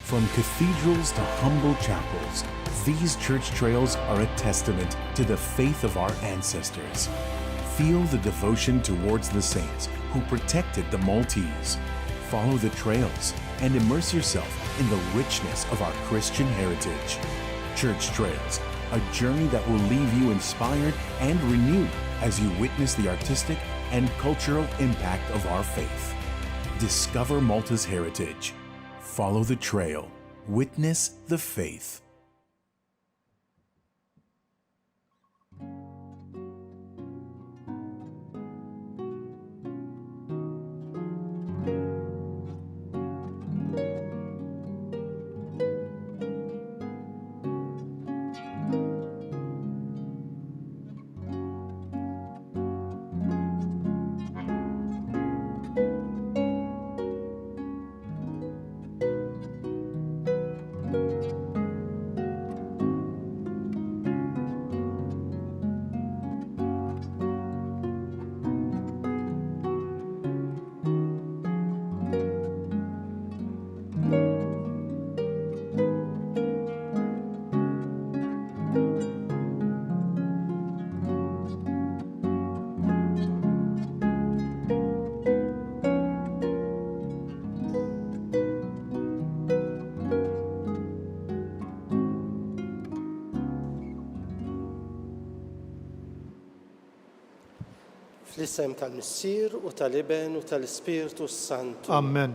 From cathedrals to humble chapels, these church trails are a testament to the faith of our ancestors. Feel the devotion towards the saints who protected the Maltese. Follow the trails and immerse yourself in the richness of our Christian heritage. Church Trails, a journey that will leave you inspired and renewed as you witness the artistic and cultural impact of our faith. Discover Malta's heritage. Follow the trail. Witness the faith. Fl-isem tal-Missier u tal-Iben u tal-Ispirtu Santu. Amen.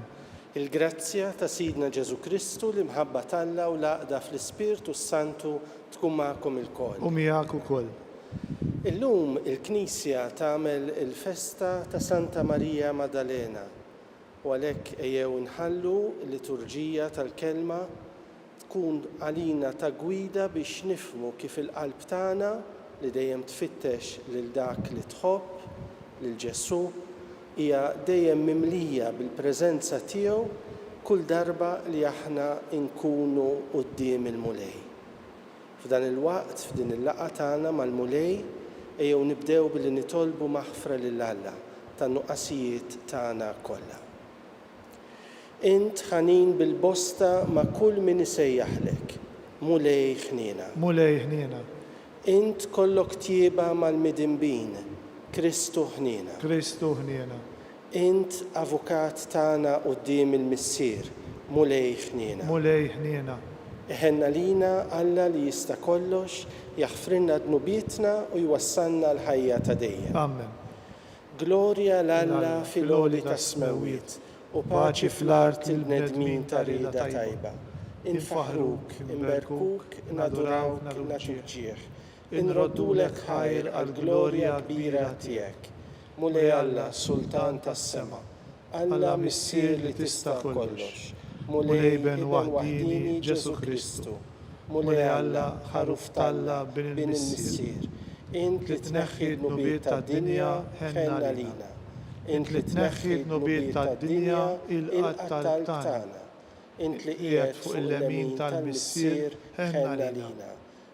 Il-grazzja ta' Sidna Ġesu Kristu li mħabba Alla u laqda fl-Ispirtu Santu tkun magħkom ilkoll. U miegħek ukoll. Illum il-Knisja tagħmel il-festa ta' Santa Marija Maddalena u għalhekk ejjew inħallu l-liturġija tal-kelma tkun għalina ta' gwida biex nifhmu kif il-qalb tagħna li dejjem tfittex lil dak li tħobb lil Ġesu hija dejjem mimlija bil-preżenza tiegħu kull darba li aħna nkunu quddiem il-mulej. F'dan il-waqt, f'din il-laqgħa tagħna mal-mulej, ejjew nibdew billi nitolbu maħfra lil Alla tan-nuqqasijiet tagħna kollha. Int ħanin bil-bosta ma' kull min isejjaħlek, mulej ħniena. Mulej ħniena. Int kollok tjieba mal-midinbin, Kristu ħniena. Kristu ħniena. Int avukat tagħna quddiem il-Missier, mulej ħniena. Mulej ħniena. Iħenna lina Alla li jista' kollox jaħfrinna dnubietna u jwassalna l-ħajja ta' dejjem. Amen. Glorja l-Alla fil-għoli ta' smewiet u paċi fl-art il-bnedmin ta' rida tajba. Infaħruk, inberkuk, nadurawk, naġuġġieħ. Inroddulek ħajr għal-glorja kbira tiegħek. Mulej Alla, Sultan tas-sema, Alla Missier li tista' kollox. Mulej Ben waħdini Ġesu Kristu. Mulej Alla, ħaruf talla bin il-Missier. Int li tneħħi d-nubiet tad-dinja ħenna lina. Int li tneħħi d-nubiet tad-dinja il-qattal tagħna. Int li qiegħed fuq il-lemin tal-Missier ħenna lina.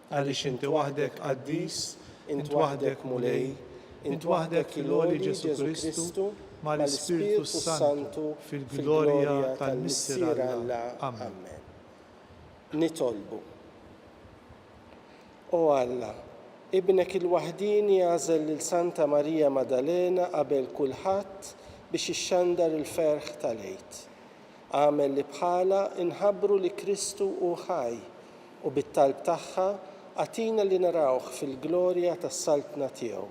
Għaliex inti waħdek qaddis, int waħdek mulej, int waħdek il-għoli Ġesu Kristu mal-Ispirtu Santu fil-glorja tal-Missier Alla. Amen. Nitolbu. O Alla, ibnek il-waħdin jażel lil Santa Marija Maddalena qabel kulħadd biex ixxandar il-ferħ tal-Għid. Għamel li bħala inħabbru li Kristu hu ħaj u bit-talb tagħha għatina li narawh fil-glorja tas-saltna tiegħu.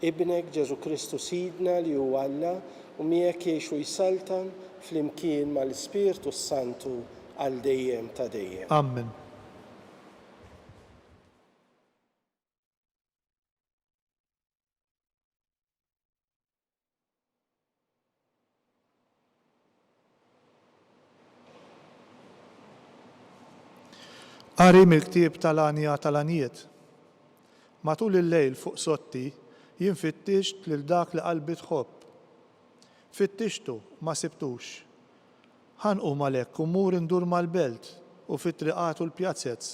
Ibnek Ġesu Kristu Sidna li hu Alla u miegħek jgħixu jsaltan flimkien mal-Ispirtu Santu għal dejjem ta' dejjem. Amen. Qari mill-ktieb tal-għanija tal-għanijiet. Matul il-lejl fuq sotti jinfittisht lil dak li qalbi tħobb. Fittixtu ma sibtux. Ħanqum għalhekk u mmur indur mal-belt u fit-triqat u l-pjazzezz.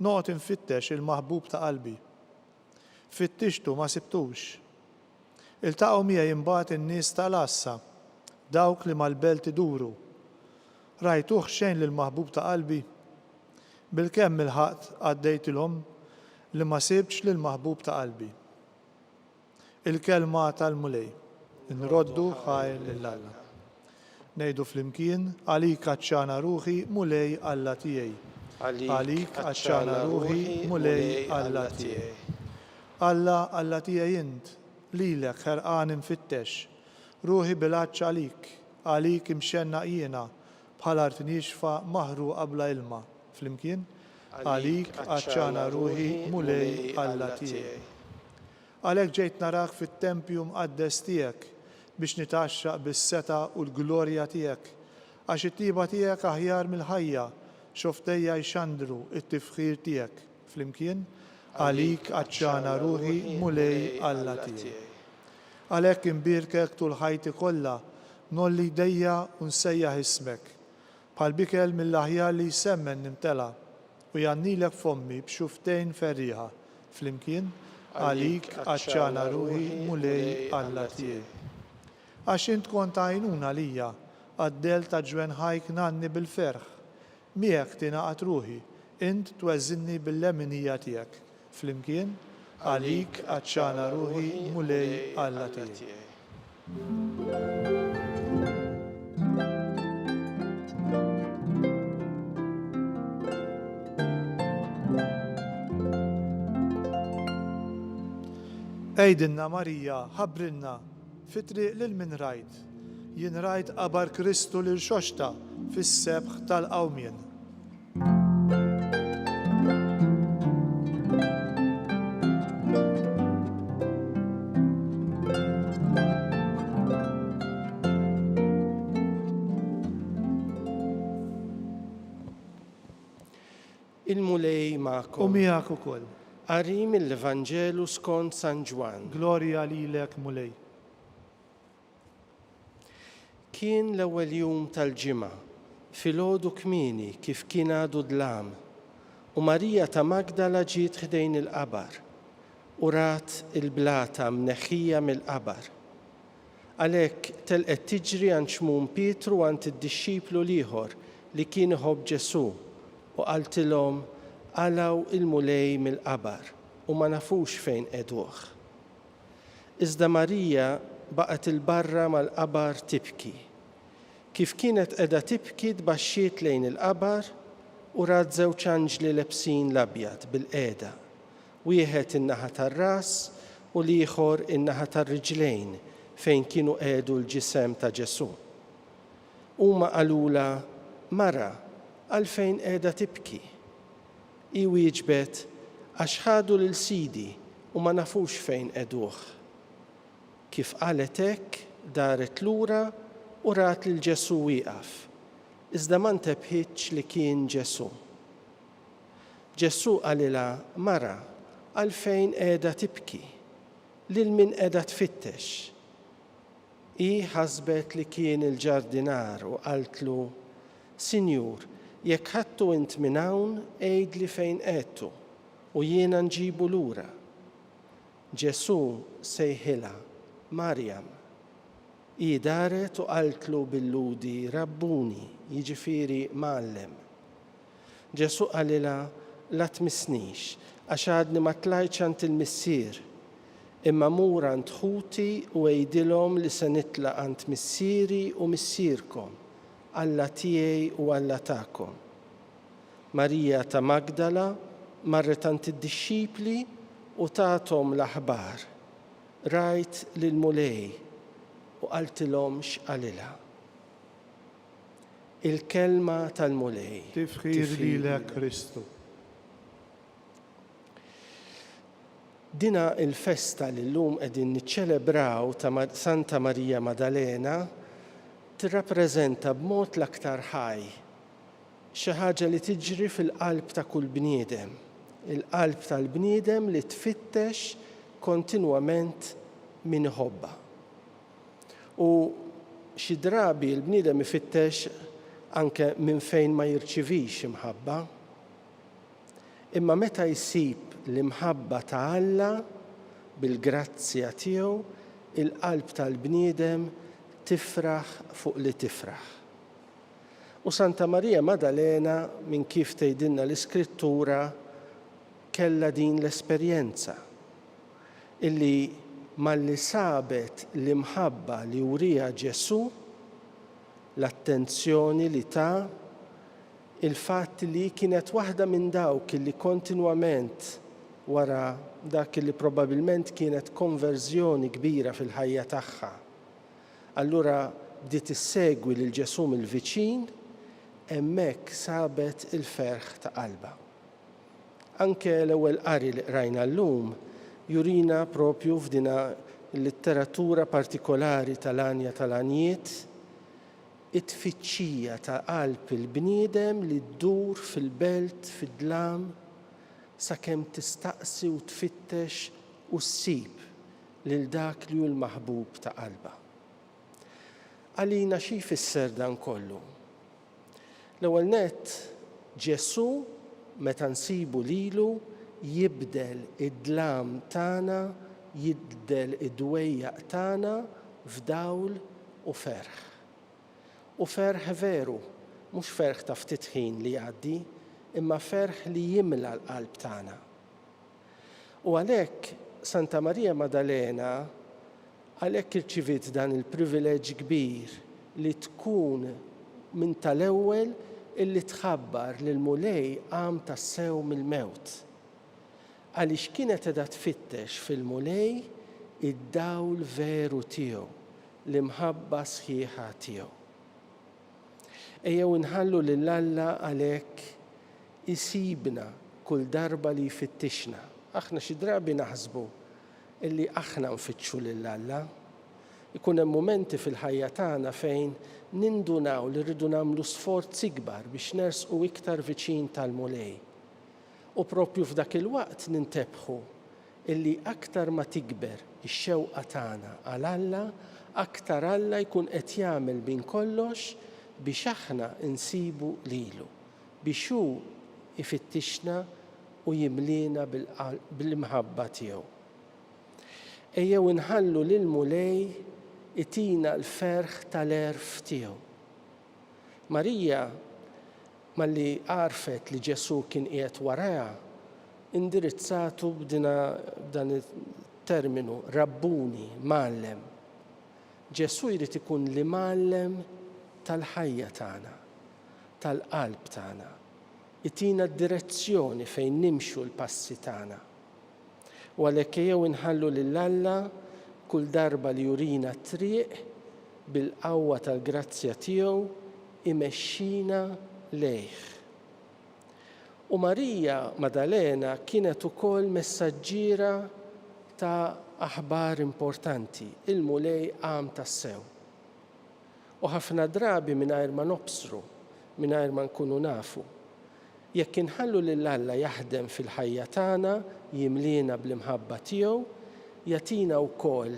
Noqgħod infittex il-maħbub ta' qalbi. Fittixtu ma sibtux. Iltaqgħu miegħi imbagħad in-nies tal-Assa, dawk li mal-belt iduru. rajtuh xejn lil maħbub ta' qalbi. Bil-kemm il-ħaqt għaddejtilhom li ma sibx lil maħbub ta' qalbi. Il-kelma tal-mulej. Nroddu ħajr lill-Alla. Ngħidu flimkien għalik għaċċana ruħi mulej Alla tiegħi. Għalik għaċċana ruħi mulej Alla tiegħi. Alla tiegħi int, lilek ħerqan infittex. Ruħi bil-għaċċ għalik imxenna jiena bħal art nixfa maħru qabla ilma. Flimkien, għalik għaċċana ruħi mulej Alla tiegħi. Għalhekk ġejt narak fit-tempju mqaddes tiegħek biex nitaxxaq bis-seta u l-glorja tiegħek, għax it-tiba tiegħek aħjar mill-ħajja, xoftejja jxandru it-tifħir tiegħek. Flimkien, għalik għaċċana ruħi mulej Alla tiegħi. Għalhekk imbirkek tul ħajti kollha, nolli jdejja u nsejjaħ ismek, bħal bikel mill-aħjar li jsemmen nimtela u jannilek fommi b'xuftejn ferriħa. Flimkien, għalik għaċċana ruħi mulej Alla tiegħi. Għax int kont għajnuna lija, għaddel ta' ġwen ħajk nanni bil-ferħ, miegħek tingħaqad ruħi, int tweżżinni bil-leminija tiegħek. Flimkien, għalik għaċċana ruħi mulej Alla tiegħi. Ejdinna Marija, ħabbrilna, fitriq lil min rajt. Jien rajt qabar Kristu lil xoxta fis-sebħ tal-qawmien. Il-mulej U ma'kom. miegħek ukoll. Qari mill-Evanġelu skont San Ġwan. Glorja lilek mulej. Kien l-ewwel jum tal-ġimgħa, filgħodu kmieni kif kien għadu dlam, u Marija ta' Magdala ġiet ħdejn il-qabar u rat il-blata mneħħija mill-qabar. Għalhekk telqet tiġri għand xmum Pietru għand id-dixxiplu ieħor li kien iħobb Ġesu u qaltilhom għalaw il-mulej mill-qabar u ma nafux fejn qegħduh. Iżda Marija baqgħet il-barra mal-qabar tibki. Kif kienet qiegħda tibki tbaxxiet lejn il-qabar u rat żewġ anġli lebsin l-abjad bil-qiegħda, wieħed in-naħa tar-ras u l-ieħor in-naħa tar-riġlejn fejn kienu qiegħdu l-ġisem ta' Ġesu. Huma qalula, Mara, għalfejn qiegħda tibki? I wieġbet, għax ħadu lil Sidi u ma nafux fejn qegħduh. Kif qalet hekk, daret lura u rat lil Ġesu wieqaf, iżda ma ntebħitx li kien Ġesu. Ġesu qalilha, Mara, għalfejn qiegħda tibki? Lil min qiegħda tfittex? I ħasbet li kien il-ġardinar u qaltlu, Sinjur, jekk ħadtu int minn hawn għejdli fejn qiegħdtu u jiena nġibu lura. Ġesu sejħilha, Marjam. I daret u qaltlu bil-ludi, Rabbuni, jiġifieri Mgħallem. Ġesu qalilha, la tmissnix, għax għadni ma tlajtx għand il-missier, imma mur għand ħuti u għejdilhom li se nitlaq għand missieri u missierkom, Alla tiegħi u Alla tagħkom. Marija ta' Magdala marret għand id-dixxipli u tagħthom l-aħbar. Rajt lill-mulej u qaltilhom x'qalilha. Il-kelma tal-mulej. Tifħir lilek Kristu. Dina il-festa li llum qegħdin niċċelebraw ta' Santa Marija Maddalena tirrappreżenta b'mod l-aktar ħaj xi ħaġa li tiġri fil-qalb ta' kull bniedem. Il-qalb tal-bniedem li tfittex kontinwament min iħobba. U xi drabi l-bniedem ifittex anke minn fejn ma jirċivix imħabba. Imma meta jsib l-imħabba ta' Alla bil-grazzja tiegħu, il-qalb tal-bniedem tifraħ fuq li tifraħ. U Santa Marija Maddalena minn kif tgħidilna l-Iskrittura kellha din l-esperjenza illi malli sabet l-imħabba li wriha Ġesu, l-attenzjoni li ta' il-fatt li kienet waħda minn dawk li kontinwament wara dak li probabbilment kienet konverżjoni kbira fil-ħajja tagħha. Allura bdiet issegwi lil Ġesu mill-viċin, hemmhekk sabet il-ferħ ta' qalba. Anke l-ewwel qari li qrajna llum jurina propju f'dina l-litteratura partikolari tal-għanja tal-għanijiet it-tfittxija ta' qalb il-bniedem li ddur fil-belt fid-dlam sakemm tistaqsi u tfittex u ssib lil dak li hu l-maħbub ta' qalba. Għalina xi jfisser dan kollu? L-ewwel nett Ġesu meta nsibu lilu jibdel id-dlam tagħna, jibdel id-dwejjaq tagħna f'dawl u ferħ. U ferħ veru, mhux ferħ ta' ftit ħin li jgħaddi, imma ferħ li jimla l-qalb tagħna. U għalhekk Santa Marija Maddalena għalhekk irċiviet dan il-privileġġ kbir li tkun minn tal-ewwel illi tħabbar lil mulej qam tas-sew mill-mewt. Għaliex kienet qiegħda tfittex fil-mulej id-dawl veru tiegħu, l-imħabba sħiħa tiegħu. Ejjew inħallu lil Alla għalhekk isibna kull darba li jfittixna. Aħna xi drabi naħsbu illi aħna nfittxu lil Alla. Ikun hemm mumenti fil-ħajja tagħna fejn nindunaw li rridu nagħmlu sforzi kbar biex nersqu iktar viċin tal-mulej. U propju f'dak il-waqt nintebħu illi aktar ma tikber ix-xewqa tagħna għal Alla, aktar Alla jkun qed jagħmel bin kollox biex aħna insibu lilu, biex hu ifittixna u jimlina bil-imħabba tiegħu. Ejjew inħallu lil mulej itina l-ferħ tal-erf tiegħu. Marija malli għarfet li Ġesu kien qiegħed warajha, indirizzatu b'dan it-terminu rabbuni, mallem. Ġesu jrid ikun li mallem tal-ħajja tagħna, tal-qalb tagħna. Itina d-direzzjoni fejn nimxu l-passi tagħna. U għalhekk ejjew inħallu lil Alla kull darba li jurina t-triq bil-qawwa tal-grazzja tiegħu imexxina lejh. U Marija Maddalena kienet ukoll messaġġiera ta' aħbar importanti, il-mulej qam tas-sew. U ħafna drabi mingħajr ma nobsru, mingħajr ma nkunu nafu. Jekk inħallu lil Alla jaħdem fil-ħajja tagħna, jimlina bl-imħabba tiegħu, jagħtina wkoll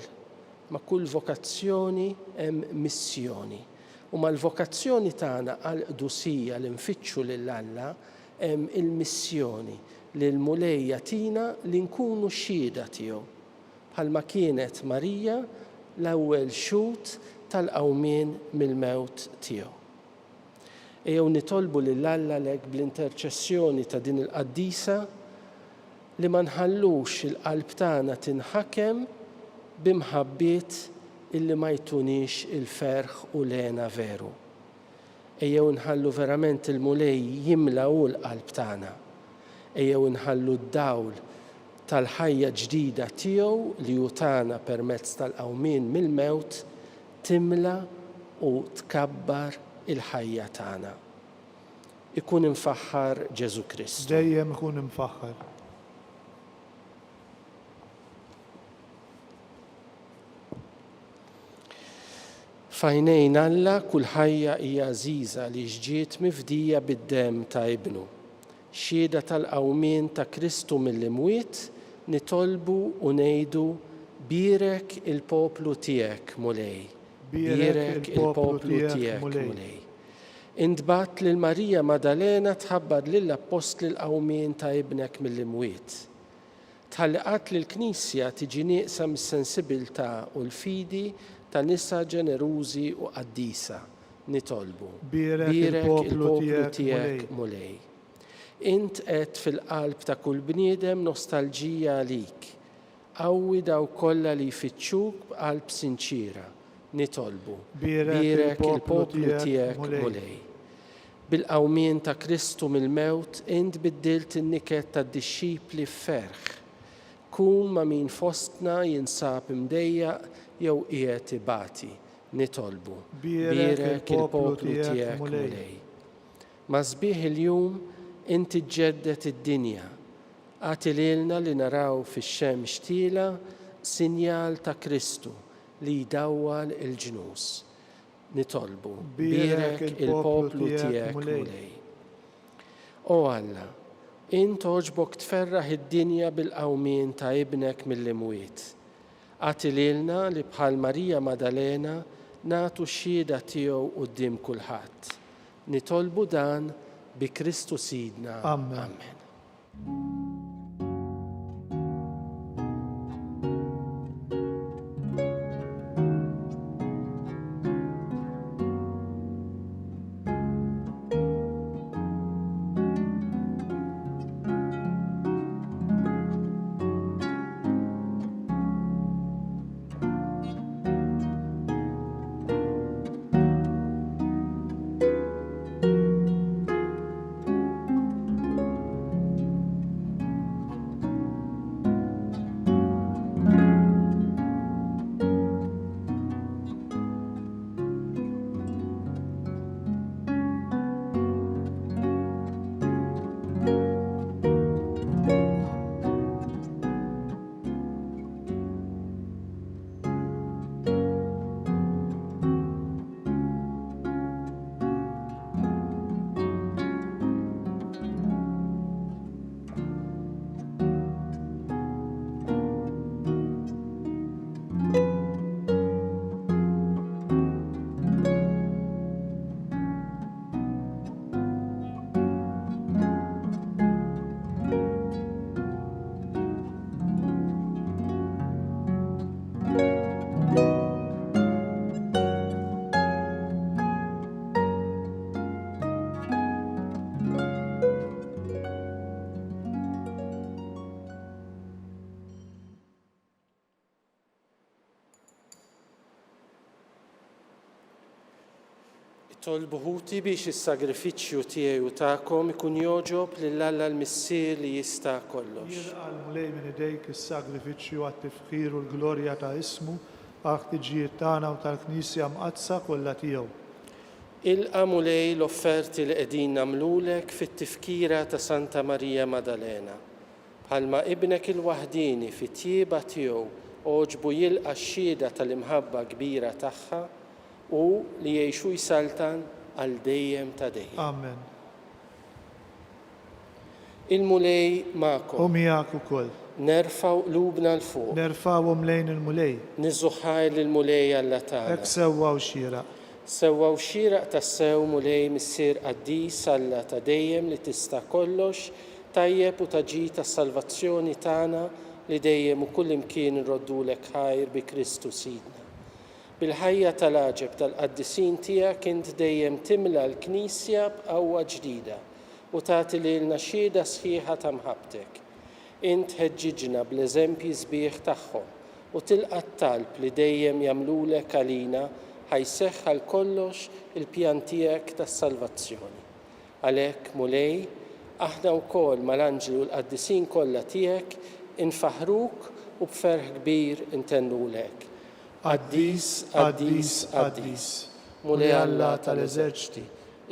ma' kull vokazzjoni hemm missjoni. U mal-vokazzjoni tagħna għal qdusija li nfittxu lil Alla hemm il-missjoni li l-mulej jagħtina li nkunu xhieda tiegħu. Bħalma kienet Marija l-ewwel xhud tal-qawmien mill-mewt tiegħu. Ejjew nitolbu lil Alla lek bl-interċessjoni ta' din il-qaddisa li ma nħallux il-qalb tagħna tinħakem b'imħabbiet illi ma jtunix il-ferħ u lena veru. Ejjew nħallu verament il-mulej jimla u l-qalb tagħna. Ejjew nħallu d-dawl tal-ħajja ġdida tiegħu li hu tagħna permezz tal-qawmien mill-mewt timla u tkabbar il-ħajja tagħna. Ikun imfaħħar Ġesu Kristu. Dejjem ikun imfaħħar. F'għajnejn Alla kull ħajja hija għażiża li ġġiet mifdija bid-demm ta' ibnu. Xhieda tal-qawmien ta' Kristu mill-imwiet nitolbu u ngħidu birek il-poplu tiegħek mulej. Birek il-poplu tiegħek mulej. Intbat lil Marija Maddalena tħabbar lill-apostli l-qawmien ta' ibnek mill-imwiet. Tħalliqat lill-Knisja tiġi nieqsa mis-sensibilità u l-fidi ta' nisa ġenerużi u qaddisa nitolbu. Birek il-poplu tiegħek mulej. Int qed fil-qalb ta' kull bniedem nostalġija għalik. Qawwi daw kollha li jfittxuk b'qalb sinċira. Nitolbu. Birek il-poplu tiegħek mulej. Bil-qawmien ta' Kristu mill-mewt, int biddilt in-niket tad-dixxipli f'ferħ. Kun ma' min fostna jinsab imdejjaq jew qiegħed ibati. Nitolbu. Birek il-poplu tiegħek mulej. Ma' sbieħ il-jum inti ġeddet id-dinja. Għati lilna li naraw fix-xemx tila sinjal ta' Kristu li jdawwal il-ġnus. Nitolbu. Birek il-poplu tiegħek mulej. O Alla, int oġbok tferraħ id-dinja bil-qawmien ta' ibnek mill-imwiet. Għati lilna li bħal Marija Madalena nagħtu x-xhieda tiegħu quddiem kulħadd. Nitolbu dan bi Kristu Sidna. Amen. Tolbuħuti biex is-sagrifiċċju tiegħi u tagħkom ikun joġob lill-Alla l-Missier li jista' kollox. Jilqa' mulej minn idejk is-sagrifiċċju għat-tifħir u l-glorja ta' ismu għal-ħtiġijiet tagħna u tal-Knisja mqadsa kollha tiegħu. Ilqa' mulej l-offerti li qegħdin nagħmlulek fit-tifkira ta' Santa Marija Madalena. Bħalma ibnek il-waħdini fit-tjieba tiegħu oġbu jilqa' x-xhieda tal-imħabba kbira tagħha u li jgħixu jsaltan għal dejjem ta' dejjem. Amen. Il-mulej magħkom. U miegħek ukoll. Nerfgħu qlubna l fuq. Nerfgħuhom lejn il-mulej. Niżuħħaj lill-mulej Alla tagħna. Hekk sewwa u xieraq. Sewwa u xieraq tassew mulej missier qaddis Alla ta' dejjem li tista' kollox tajjeb u taġi tas-salvazzjoni tagħna li dejjem u kull imkien irroddulek ħajr bi Kristu Sidna. Bil-ħajja tal-għaġeb tal-qaddisin tiegħek int dejjem timla l-Knisja b'qawwa ġdida u tagħti lilna xhieda sħiħa ta' mħabbtek. Int ħeġġiġna bl-eżempji sbieħ tagħhom u tilqa' t-talb li dejjem jagħmlulek għalina ħajseħħ għal kollox il-pjan tiegħek tas-salvazzjoni. Għalhekk mulej, aħna wkoll mal-anġli u l-qaddisin kollha tiegħek infaħruk u b'ferħ kbir intennulek. Qaddis, qaddis, qaddis, mulej Alla tal-eżerċiti,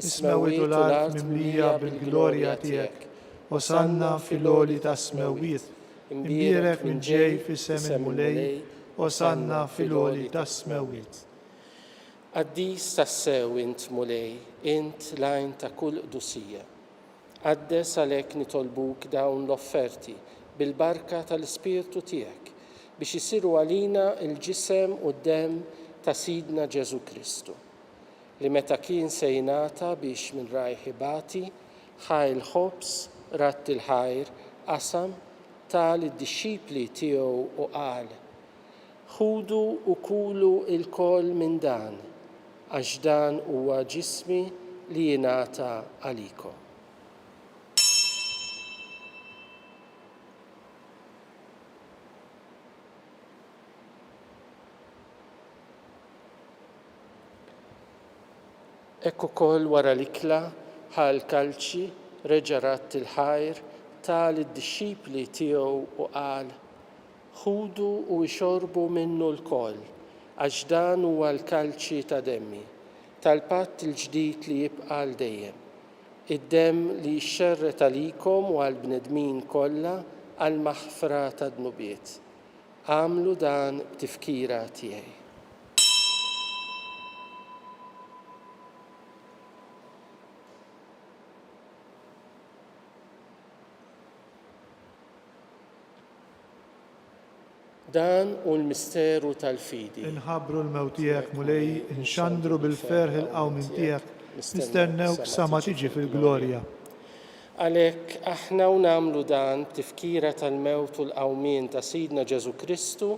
is-smewwiet u l-art mimlija bil-glorja tiegħek, osanna fil-għoli ta' smewwiet, imbierek minn ġej fis-sem il-mulej, osanna fil-għoli ta' smewwiet. Qaddis tassew int mulej, int lajn ta' kull qdusija. Qaddes għalhekk nitolbuk dawn l-offerti bil-barka tal-Ispirtu tiegħek biex isiru għalina il-ġisem u d-dem ta' Sidna Ġesu Kristu, li meta kien se jingħata biex minn rajħ ibati, ħa il-ħobs, ratt il-ħajr, qasam tal id-dixxipli tiegħu u qal: ħudu u kulu il-koll minn dan, għax dan huwa ġismi li jingħata għalikom. Ekk ukoll wara l-ikla ħal kalċi reġa' ratt il-ħajr tal id-dixxipli tiegħu u qal: ħudu u xorbu minnu l-koll, għax dan huwa l-kalċi ta' demmi, tal-patt il-ġdid li jibqa' l dejjem. Id-demm li jxerret għalikom u għall-bnedmin kollha għal maħfra ta' dnubiet. Għamlu dan b'tifkira tiegħi. Dan u l-misteru tal-fidi. Inħabru l-mewt tiegħek mulej, inxandru bil-ferħ il-qawmin tiegħek, nistennewk sa ma tiġi fil-glorja. Għalhekk aħna u nagħmlu dan tifkira tal-mewt u l-qawmien ta' Sidna Ġesu Kristu,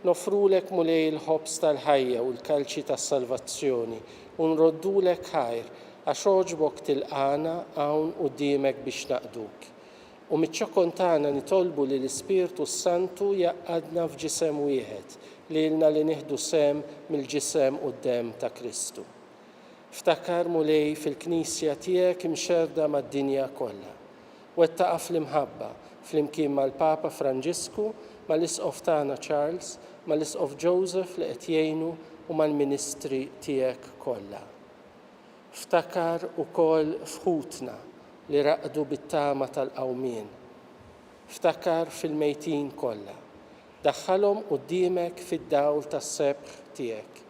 nofrulek mulej il-ħobs tal-ħajja u l-kalċi tas-salvazzjoni u nroddulek ħajr għax oġbok tilqana hawn quddiemek biex naqduk. U miċ-ċokon tagħna nitolbu li l-Ispirtu Santu jaqgħadna f'ġisem wieħed lilna li nieħdu sem mill-ġisem u d-demm ta' Kristu. Ftakar mulej fil-Knisja tiegħek imxerda mad-dinja kollha. Wettaqa' fl-imħabba flimkien mal-Papa Franġisku, mal-Isqof tagħna Charles, mal-Isqof Joseph li qed jgħinu u mal-Ministri tiegħek kollha. Ftakar ukoll f'ħutna li raqdu bit-tama tal-qawmien. Ftakar fil-mejtin kollha. Daħħalhom quddiemek fid-dawl tas-sebħ tiegħek.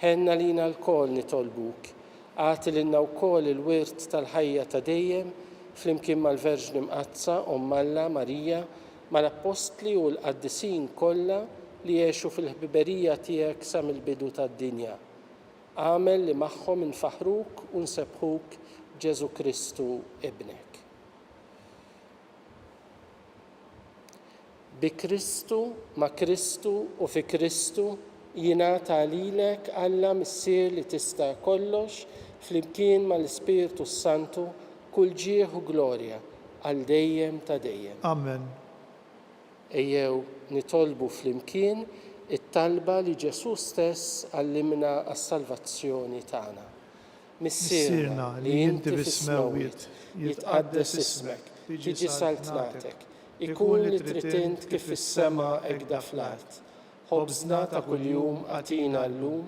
Ħenna lina l-kol nitolbuk, għati lilna wkoll il-wirt tal-ħajja ta' dejjem flimkien mal-Verġni Mqazza Ommalla Marija, mal-Apostli u l-Qaddisin kollha li jgħixu fil-ħbiberija tiegħek sa mill-bidu tad-dinja. Għamel li magħhom infaħruk u nsebħuk Ġesu Kristu ibnek. Bi Kristu, ma' Kristu u fi Kristu jingħata lilek Alla missier li tista' kollox flimkien mal-Ispirtu Santu kull ġieħ u glorja għal dejjem ta' dejjem. Amen. Ejjew nitolbu flimkien it-talba li Ġesu stess għallimna għas-salvazzjoni tagħna. Missirna li inti fis-smawiet, jitqaddes ismek, tiġi saltnatek, ikun li trid kif fis-sema hekk fl-art. Ħobżna ta' kuljum għatina llum,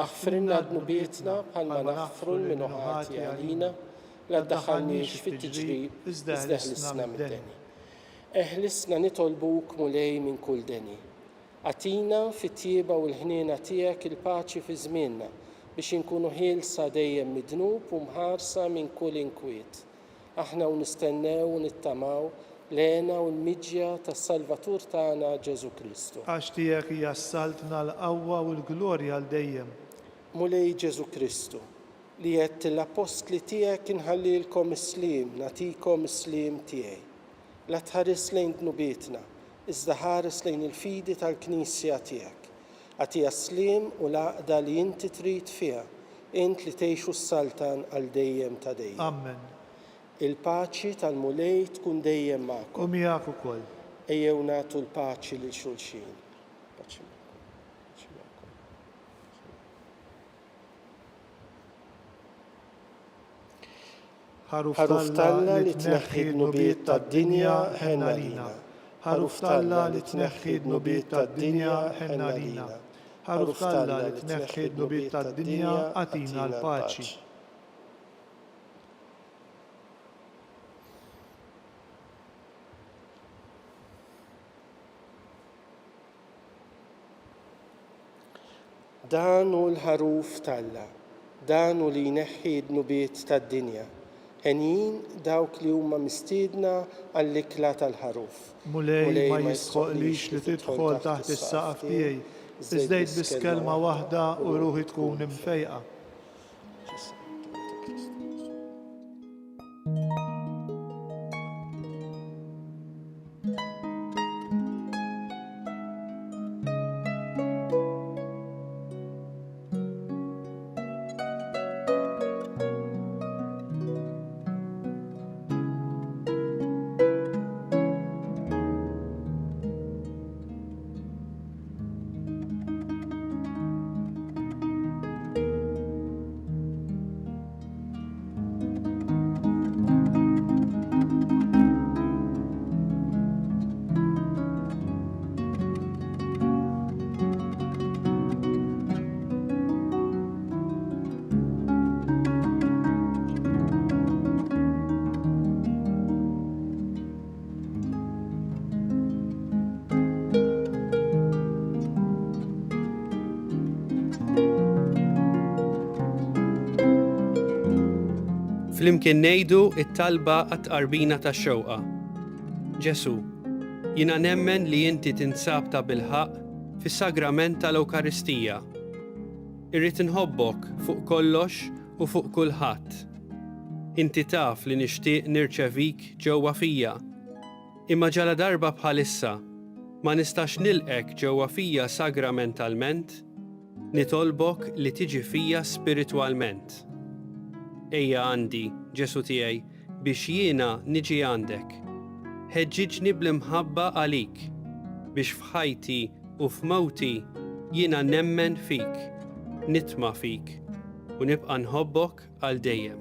aħfrinna dnubietna bħalma naħfru l-minuħati għalina, la ddaħħalniex fit-tiġrib, iżda ħlisna mid-deni. Eħlisna nitolbuk mulej minn kull deni. Għatina fit-tjieba u l-ħniena tiegħek il-paċi fi żmienna, biex inkunu ħielsa dejjem midnub u mħarsa minn kull inkwiet. Aħna u nistennew u nittamaw lena u l-miġja tas-Salvatur tagħna Ġesu Kristu. Għax tiegħek hija s-saltna l-qawwa u l-glorja għal dejjem. Mulej Ġesu Kristu, li qed l-apostli tiegħek inħallilkom islim, nagħtikom islim tiegħi. La tħares lejn dnubietna, iżda ħares lejn il-fidi tal-Knisja tiegħek. Għatija slim u laqda li inti trid fiha, int li tgħixu s-saltan għal dejjem ta' dejjem. Amen. Il-paċi tal-mulej tkun dejjem magħkom. U miegħek ukoll. Ejjew nagħtu l-paċi lil xulxin. Ħaruf Talla li tneħħi d-nubiet tad-dinja ħenna lina. Ħaruf Talla li tneħħi d-nubiet tad-dinja ħenna lina. Ħaruf Talla li tneħħi d-nubiet tad-dinja għatina l-paċi. Dan hu l-ħaruf Talla, dan hu li jneħħi d-nubiet tad-dinja. Ħenin dawk li huma mistiedna għall-ikla tal-ħaruf. Mulej ma jisħoqlix li tidħol taħt is-saqaf tiegħi, iżdejt biss kelma waħda u ruħi tkun imfejqa. Flimkien ngħidu it-talba għat-tqarbina tax-xewqa. Ġesu, jiena nemmen li inti tinsab ta' bilħaq fis-sagrament tal-Ewkaristija. Irrid inħobbok fuq kollox u fuq kulħadd. Inti taf li nixtieq nirċevik ġewwa fija. Imma ġala darba bħalissa ma nistax nilqek ġewwa fija sagramentalment, nitolbok li tiġi fija spiritwalment. Ejja għandi, Ġesu tiegħi, biex jiena niġi għandek. Ħeġġiġni bl-imħabba għalik, biex f'ħajti u f'mawti jiena nemmen fik, nitma' fik, u nibqa' nħobbok għal dejjem.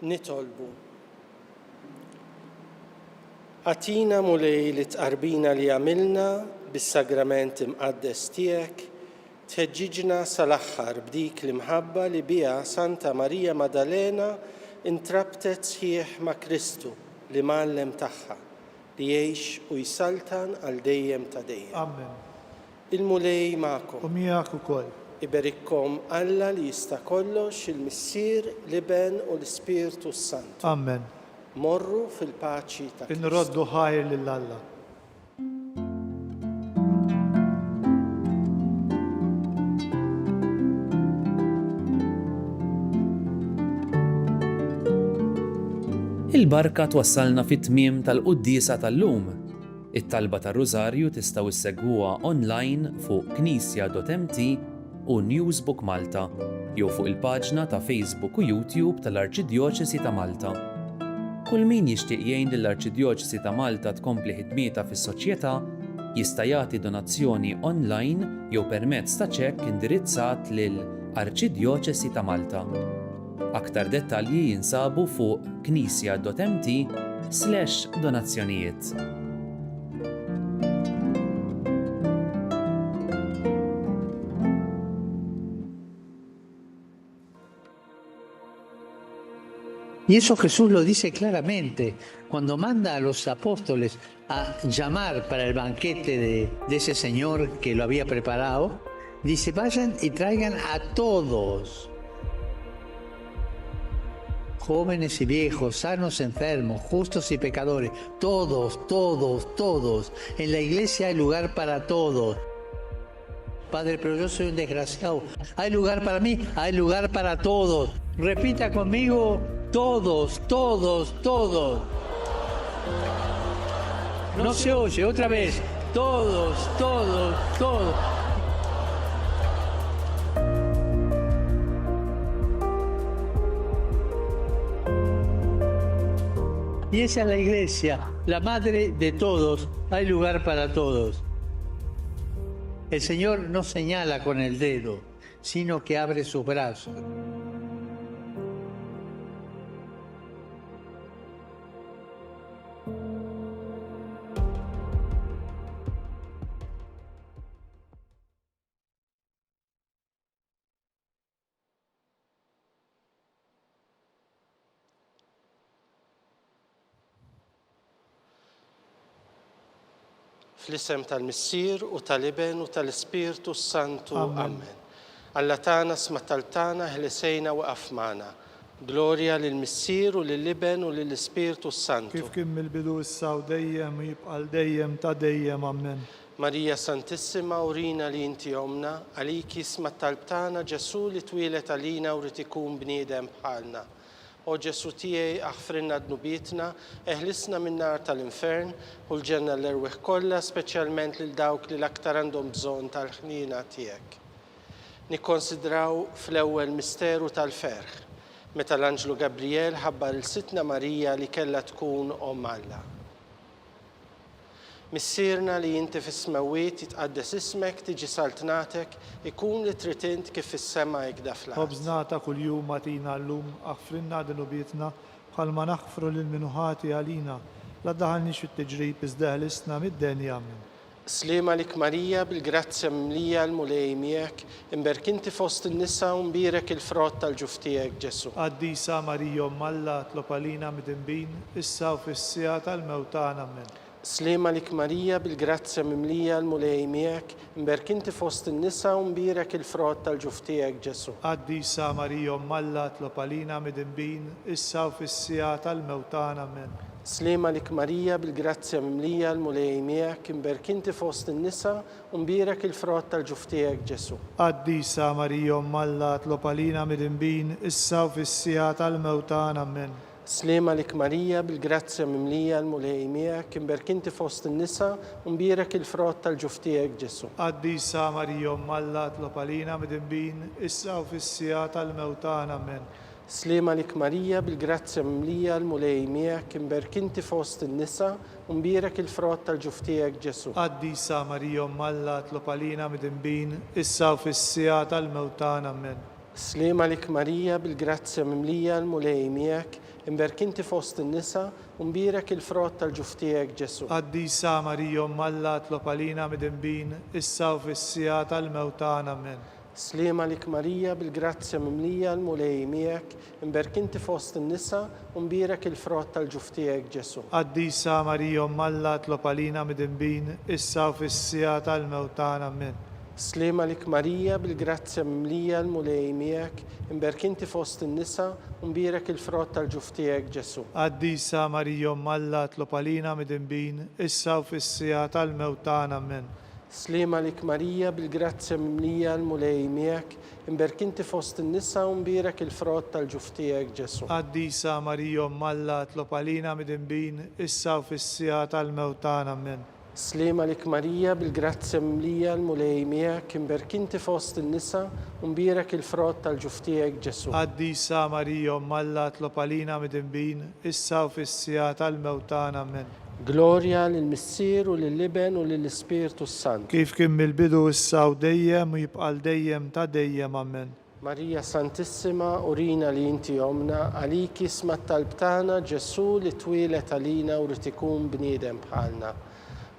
Nitolbu. Għatina mulej li tqarbina li għamilna bis-sagrament imqaddes tiegħek, tħeġġiġna sal-aħħar b'dik l-imħabba li biha Santa Marija Maddalena intrabtet sħiħ ma' Kristu li mgħallem tagħha li jgħix u jsaltan għal dejjem ta' dejjem. Amen. Il-mulej magħkom. U miegħek ukoll. Iberikkom Alla li jista' kollox, il-Missier, l-Iben u l-Ispirtu Sant. Amen. Morru fil-paċi ta' Kristu. Inroddu ħajr lil Alla. Il-barka twassalna fit-tmiem tal-Qudiesa tal-lum. It-talba tar-Rużarju tistgħu issegwuha online fuq knisja.mt u Newsbook Malta, jew fuq il-paġna ta' Facebook u YouTube tal-Arċidjoċesi ta' Malta. Kull min jixtieq jgħin lill-Arċidjoċesi ta' Malta tkompli ħidmietha fis-soċjetà jista' jagħti donazzjoni online jew permezz ta' ċekk indirizzat lil Arċidjoċesi ta' Malta. Aktar dettalji jinsabu fuq knisja.mt/donazzjonijiet. Y eso Jesús lo dice claramente cuando manda a los apóstoles a llamar para el banquete de ese Señor que lo había preparado. Dice, vayan y traigan a todos, jóvenes y viejos, sanos, enfermos, justos y pecadores, todos, todos, todos. En la iglesia hay lugar para todos. Padre, pero yo soy un desgraciado. ¿Hay lugar para mí? Hay lugar para todos. Repita conmigo, todos, todos, todos. No se oye, otra vez. Todos, todos, todos. Y esa es la iglesia, la madre de todos. Hay lugar para todos. El Señor no señala con el dedo, sino que abre sus brazos. Fl-isem tal-Missier u tal-Iben u tal-Ispirtu Santu. Amen. Alla tagħna smattaltana ħlisejna waqaf magħna. Glorja lill-Missier u lill-Iben u lill-Ispirtu Santu. Kif kien mill-bidu issa u dejjem u jibqa' dejjem ta' dejjem. Amen. Marija Santissima, urina li inti omna, għaliki smattaltana Ġesu li twilet għalina u rid ikun bniedem bħalna. O Ġesu tiegħi aħfrinna dnubietna, eħlisna min-nar tal-infern u l-ġenna l-erweħ kollha, speċjalment lil dawk li l-aktar għandhom bżonn tal-ħniena tiegħek. Nikkonsidraw fl-ewwel misteru tal-ferħ, meta l-Anġlu Gabriel ħabbar il-Sitna Marija li kellha tkun Omm Alla. مissirna li inti fis-smawiet jitqaddes ismek tiġi saltnatek ikun li trid int kif fis-sema jekk fl-ard. خبزنا ta' kuljum atina llum aħfrinna dinubietna bħalma naħfru lil minuħati għalina la daħalniex fit-tiġrib iżda ħlisna mid-denja amen. Slima lik Marija bil-grazzja mimlija l-mulej miegħek, imberk inti fost in-nisa u mbirek il-frott tal-ġuf tiegħek Ġesu. Qaddisa Marija Omm Alla tlob għalina midinbin issa u fis-sija tal-mewtana amen. Slima lik Marija bil-grazzja mimlija l-mulej miegħek, imberk inti fost in-nisa u mbirek il-frott tal-ġuf tiegħek Ġesu. Qaddisa Marija Omm Alla tlob għalina midinbin issa u fis-sija tal-mewtana amen. Slima lik Marija bil-grazzja mimlija l-mulej miegħek, imberk inti fost in-nisa u mbirek il-frott tal-ġuf tiegħek Ġesu. Qaddisa Marija Omm Alla tlob għalina midinbin issa u fis-sija tal-mewtana amen. Slima lik Marija bil-grazzja mimlija l-mulej miegħek, imberk inti fost in-nisa u mbirek il-frott tal-ġuf tiegħek Ġesu. Qaddisa Marija Omm Alla tlob għalina midinbin issa u fis-sija tal-mewtana amen. Slima lik Marija bil-grazzja mimlija l-mulej miegħek, imberk inti fost in-nisa u mbirek il-frott tal-ġuf tiegħek Ġesu. Qaddisa Marija Omm Alla tlob għalina midinbin issa u fis-sija tal-mewtana amen. Slima lik Marija bil-grazzja mimlija l-mulej miegħek, imberk inti fost in-nisa u mbirek il-frott tal-ġuf tiegħek Ġesu. Qaddisa Marija Omm Alla tlob għalina midinbin issa u fis-sija tal-mewtana amen. Slima lik Marija bil-grazzja mimlija l-mulej miegħek, imberk inti fost in-nisa u mbirek il-frott tal-ġuf tiegħek Ġesu. Qaddisa Marija Omm Alla tlob għalina midinbin issa u fis-sija tal-mewtana amen. Slima lik Marija bil-grazzja mimlija l-mulej miegħek, imberk inti fost in-nisa u mbirek il-frott tal-ġuf tiegħek Ġesu. Qaddisa Marija Omm Alla tlob għalina midinbin issa u fis-sija tal-mewtana amen. Slima lik Marija bil-grazzja mimlija l-mulej miegħek, imberk inti fost in-nisa u mbirek il-frott tal-ġuf tiegħek Ġesu. Qaddisa Marija Omm Alla tlob għalina midinbin issa u fis-sija tal-mewtana amen. Slima lik Marija bil-grazzja mimlija l-mulej miegħek, imberk inti fost in-nisa u mbirek il-frott tal-ġuf tiegħek Ġesu. Qaddisa Marija Omm Alla tlob għalina midinbin issa u fis-sija tal-mewtana amen. Glorja lill-Missier u lill-Iben u lill-Ispirtu Sant. Kif kien mill-bidu issa u dejjem u jibqal dejjem ta' dejjem amen. Marija Santissima, urina li inti omna, għalik isma talbtana Ġesu li twilet għalina u rrid ikun bniedem bħalna.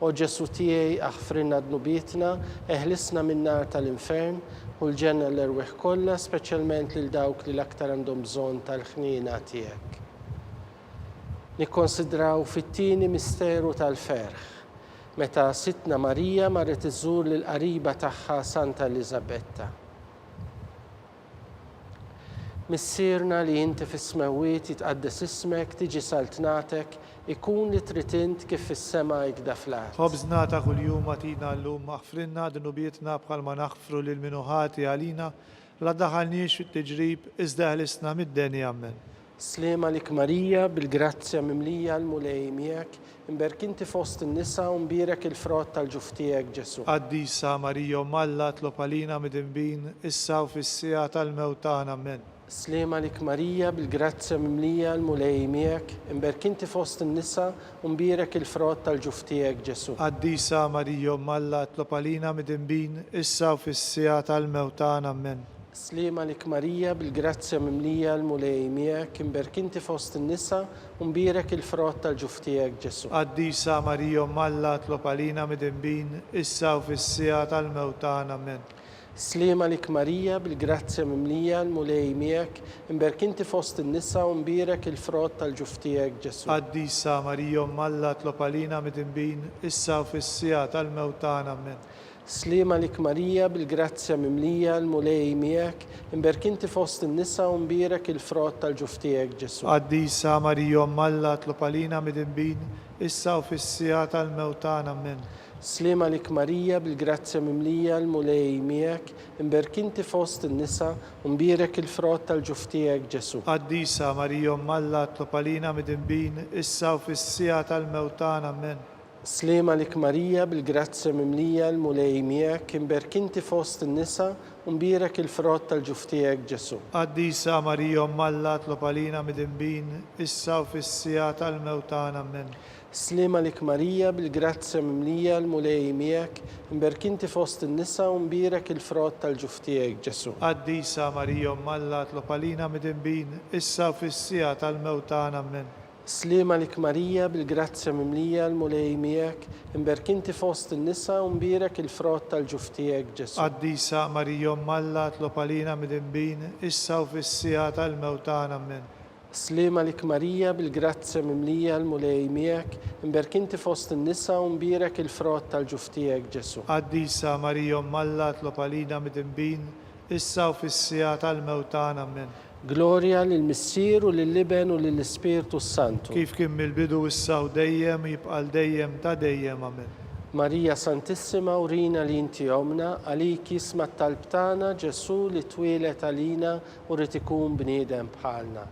O Ġesu tiegħi aħfrinna dnubietna, eħlisna min-nar tal-infern u l-ġenna l-erweħ kollha, speċjalment lil dawk li l-aktar għandhom bżonn tal-ħniena tiegħek. Nikkonsidraw fit-tieni misteru tal-ferħ, meta Sitna Marija marret iżżur lil qariba tagħha Santa Elisabetta. Missirna li inti fis-smawiet jitqaddes ismek, tiġi saltnatek, ikun li trid int kif fis-sema jekk fl-ard. Ħobżna ta' kuljum atina llum aħfrinna dinubietna bħalma naħfru lil minuħati għalina la daħalniex fit-tiġrib iżda ħlisna mid-denja amen. Slima lik Marija bil-grazzja mimlija l-mulej miegħek, imberk inti fost in-nisa u mbirek il-frott tal-ġuf tiegħek Ġesu. Qaddisa Marija Omm Alla tlob għalina midinbin issa u fis-sija tal-mewtana amen. Slima lik Marija bil-grazzja mimlija l-mulej miegħek, imberk inti fost in-nisa u mbirek il-frott tal-ġuf tiegħek Ġesu. Qaddisa Marija Omm Alla tlob għalina midinbin issa u fis-sija tal-mewtana amen. Slima lik Marija bil-grazzja mimlija l-mulej miegħek, imberk inti fost in-nisa u mbirek il-frott tal-ġuf tiegħek Ġesu. Qaddisa Marija Omm Alla tlob għalina midinbin issa u fis-sija tal-mewtana amen. Slima lik Marija bil-grazzja mimlija l-mulej miegħek, imberk inti fost in-nisa u mbirek il-frott tal-ġuf tiegħek Ġesu. Qaddisa Marija Omm Alla tlob għalina midinbin issa u fis-sija tal-mewtana amen. Slima lik Marija bil-grazzja mimlija l-mulej miegħek, imberk inti fost in-nisa u mbirek il-frott tal-ġuf tiegħek Ġesu. Qaddisa Marija Omm Alla tlob għalina midinbin issa u fis-sija tal-mewtana amen. Slima lik Marija bil-grazzja mimlija l-mulej miegħek, imberk inti fost in-nisa u mbirek il-frott tal-ġuf tiegħek Ġesu. Qaddisa Marija Omm Alla tlob għalina midinbin issa u fis-sija tal-mewtana amen. Slima lik Marija bil-grazzja mimlija l-mulej miegħek, imberk inti fost in-nisa u mbirek il-frott tal-ġuf tiegħek Ġesu. Qaddisa Marija Omm Alla tlob għalina midinbin issa u fis-sija tal-mewtana amen. سليمة لك ماريا بالجراتزا مملية المولي ميك مباركين fost النساء ومبارك الفرات الجفتيك جسو Qaddisa Marija Malla tlopalina midinbin, issa fissija tal-mewtana minn. سليمة لك ماريا بالجراتزا مملية المولي ميك مباركين fost النساء ومبارك الفرات الجفتيك جسو Qaddisa Marija Malla tlopalina midinbin, issa fissija tal-mewtana minn. سليمة لك ماريا بالجراتزا مملية المولي ميك مباركين fost النساء ومبارك الفرات الجفتيك جسو Qaddisa Marija Malla tlopalina midinbin, issa fissija tal-mewtana minn. Gloria للمسير ولللبن وللسبيرتو السانتو Kif kien mill-bidu issa u dejjem jibqal dejjem ta' dejjem amen. ماريا سانتissima urina li inti omna għaliki isma talbtana Ġesu li twilet għalina u rrid ikun bniedem bħalna.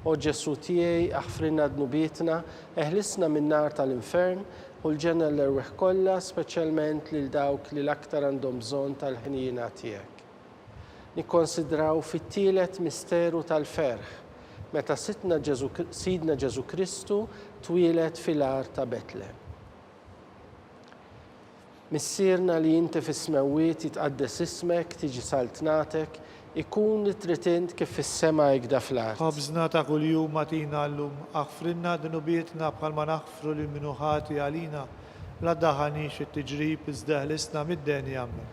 O Ġesu tiegħi aħfrinna dnubietna, eħlisna min-nar tal-infern u l-ġenna l-erweħ kollha speċjalment lil dawk li l-aktar għandhom bżonn tal-ħnina tiegħek. Nikkonsidraw fit-tielet misteru tal-ferħ meta sidna Ġesu Kristu twilet fil-ar ta' Betlem. Missierna li inti fis-smewwiet jitqaddes ismek, tiġi saltnatek, ikun li tritint kif fis-sema jgda fl-art. Ħobżna ta' kuljum matina llum, aħfrinna dnubietna bħalma naħfru lil minuħati għalina, la daħanix it-tiġrib iżdeħlisna mid-denja amen.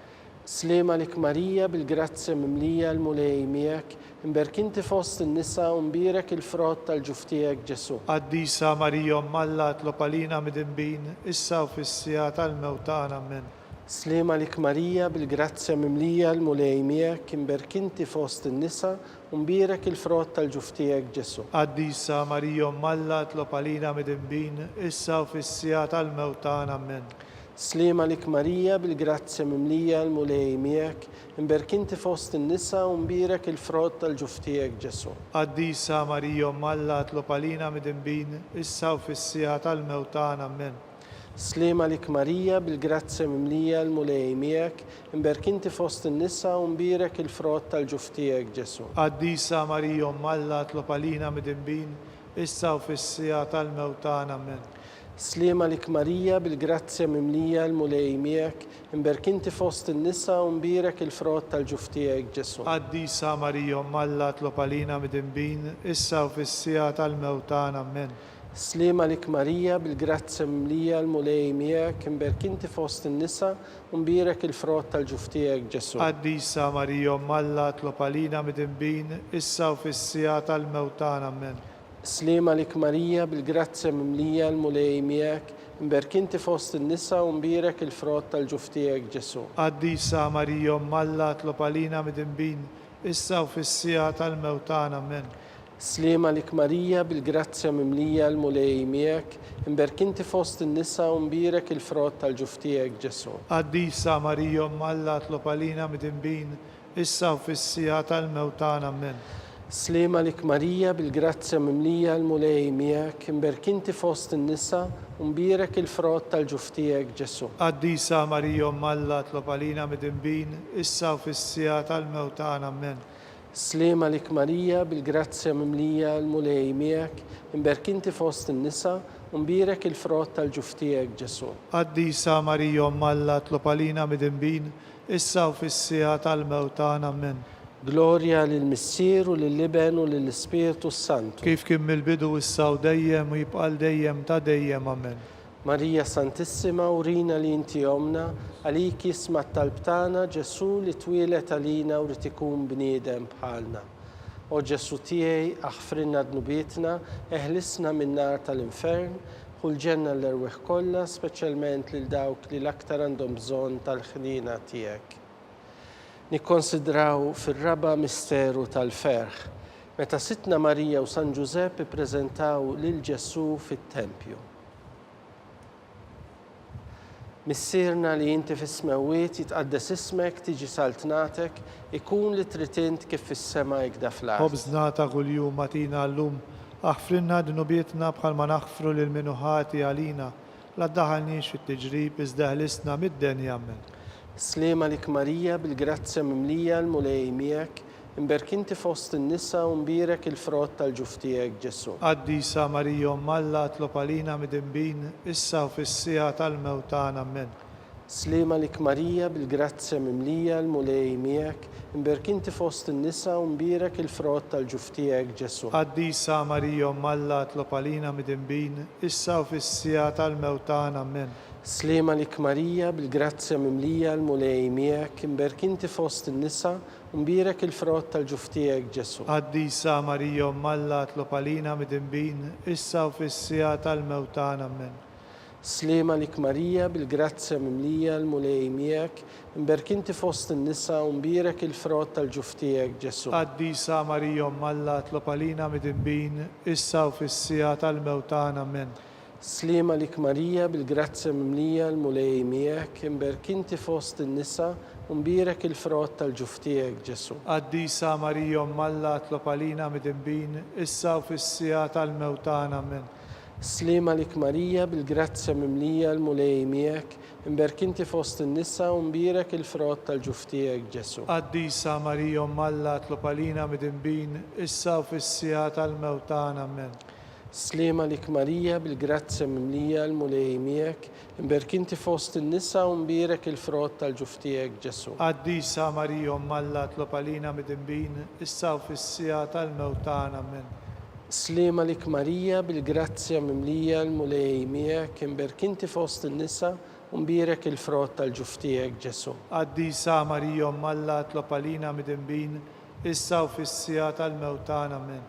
Slima lik Marija bil-grazzi mimlija l-mulej miegħek, imberkinti fost in-nisa u mbirek il-frott tal-ġuftijek Ġesu. Qaddisa Marija Malla tlopalina midinbin, issa u fissija tal-mewtana amen. Slima lik Marija bil-grazzi mimlija l-mulej miegħek, imberkinti fost in-nisa u mbirek il-frott tal-ġuftijek Ġesu. Qaddisa Marija Malla tlopalina midinbin, issa u fissija tal-mewtana amen. Slima lik Marija bil-grazzi mimlija l-mulej miegħek, imberkinti fost in-nisa u mbirek il-frott tal-ġuftijek Ġesu. Qaddisa Marija Malla tlopalina midinbin, issa u fissija tal-mewtana amen. Slima lik Marija bil-grazzi mimlija l-mulej miegħek, imberkinti fost in-nisa u mbirek il-frott tal-ġuftijek Ġesu. Qaddisa Marija Malla tlopalina midinbin, issa u fissija tal-mewtana amen. Slima lik Marija bil-grazzi mimlija l-mulej miegħek, imberkinti fost in-nisa u mbirek il-frott tal-ġuftijek Ġesu. Qaddisa Marija Malla tlopalina midinbin, issa u fissija tal-mewtana amen. Slima lik Marija bil-grazzi mimlija l-mulej miegħek, imberkinti fost in-nisa u mbirek il-frott tal-ġuftijek Ġesu. Qaddisa Marija Malla tlopalina midinbin, issa u fissija tal-mewtana amen. Slima lik Marija bil-grazzi mimlija l-mulej miegħek, imberkinti fost in-nisa u mbirek il-frott tal-ġuftijek Ġesu. Qaddisa Marija Malla tlopalina midinbin, issa u fissija tal-mewtana amen. Slima lik Marija bil-grazzi mimlija l-mulej miegħek, imberkinti fost in-nisa u mbirek il-frott tal-ġuftijek Ġesu. Qaddisa Marija Malla tlopalina midinbin, issa u fissija tal-mewtana amen. Slima lik Marija bil-grazzi mimlija l-mulej miegħek, imberkinti fost in-nisa u mbirek il-frott tal-ġuftijek Ġesu. Qaddisa Marija Malla tlopalina midinbin, issa u fissija tal-mewtana amen. Slima lik Marija bil-grazzi mimlija l-mulej miegħek, imberkinti fost in-nisa u mbirek il-frott tal-ġuftijek Ġesu. Qaddisa Marija Malla tlopalina midinbin, issa u fissija tal-mewtana amen. Gloria lill-Missier u lill-Liben u lill-Ispirtu Santu. Kif kien mill-bidu issa u dejjem u jibqal dejjem ta' dejjem amen. Marija Santissima urina li inti omna, għaliki isma talbtana Ġesu li twilet għalina u rrid ikun bniedem bħalna. O Ġesu tiegħi aħfrinna dnubietna, eħlisna min-nar tal-infern u l-ġenna l-erweħ kollha, speċjalment lil dawk li l-aktar għandhom bżonn tal-ħnina tiegħek. Nikkonsidraw fir-raba misteru tal-ferħ, meta sitna Marija u San Ġusepp ippreżentaw lil Ġesu fit-tempju. Missierna li inti fis-smewwiet jitqaddes ismek, tiġi saltnatek, ikun li tritint kif fis-sema jgda fl-art. Ħobżna ta' kuljum matina llum, aħfrinna dnubietna bħalma naħfru lil minuħati għalina, la ddaħalniex fit-tiġrib iżdeħlisna mid-denja amen. Slima lik Marija bil-grazzi mimlija l-mulej miegħek, imberk inti fost in-nisa u mbierek il-frott tal-ġuf tiegħek Ġesu. Qaddisa Marija Umm Alla tlob għalina midinbin issa u fis-sija tal-mewt tagħna. Amen. Slima lik Marija bil-grazzja mimlija l-mulej miegħek, imberk inti fost in-nisa u mbierek il-frott tal-ġuf tiegħek Ġesu. Qaddisa Marija Umm Alla tlob għalina midinbin issa u fis-sija tal-mewt tagħna. Amen. Slima lik Marija bil-grazzja mimlija l-mulej miegħek, imberk inti fost in-nisa u mbierek il-frott tal-ġuf tiegħek Ġesu. Qaddisa Marija Umm Alla tlob għalina midinbin issa u fis-sija tal-mewt tagħna. Amen. Slima lik Marija bil-grazzja mimlija l-mulej miegħek, imberk inti fost in-nisa u mbierek il-frott tal-ġuf tiegħek Ġesu. Qaddisa Marija Umm Alla tlob għalina midinbin issa u fis-sija tal-mewt tagħna. Amen. Slima lik Marija bil-grazzja mimlija l-mulej miegħek, imberk inti fost in-nisa u mbierek il-frott tal-ġuf tiegħek Ġesu. Qaddisa Marija Umm Alla tlob għalina midinbin issa u fis-sija tal-mewt tagħna. Amen. Slima lik Marija bil-grazzja mimlija l-mulej miegħek, imberk inti fost in-nisa u mbierek il-frott tal-ġuf tiegħek Ġesu. Qaddisa Marija Umm Alla tlob għalina midinbin issa u fis-sija tal-mewt tagħna. Amen. Slima lik Marija bil-grazzja mimlija l-mulej miegħek, imberk inti fost in-nisa u mbierek il-frott tal-ġuf tiegħek Ġesu. Qaddisa Marija Umm Alla tlob għalina midinbin issa u fis-sija tal-mewt tagħna. Amen. Slima lik Marija bil-grazzja mimlija l-mulej miegħek, imberk inti fost in-nisa u mbierek il-frott tal-ġuf tiegħek Ġesu. Qaddisa Marija Umm Alla tlob għalina midinbin issa u fis-sija tal-mewt tagħna. Amen.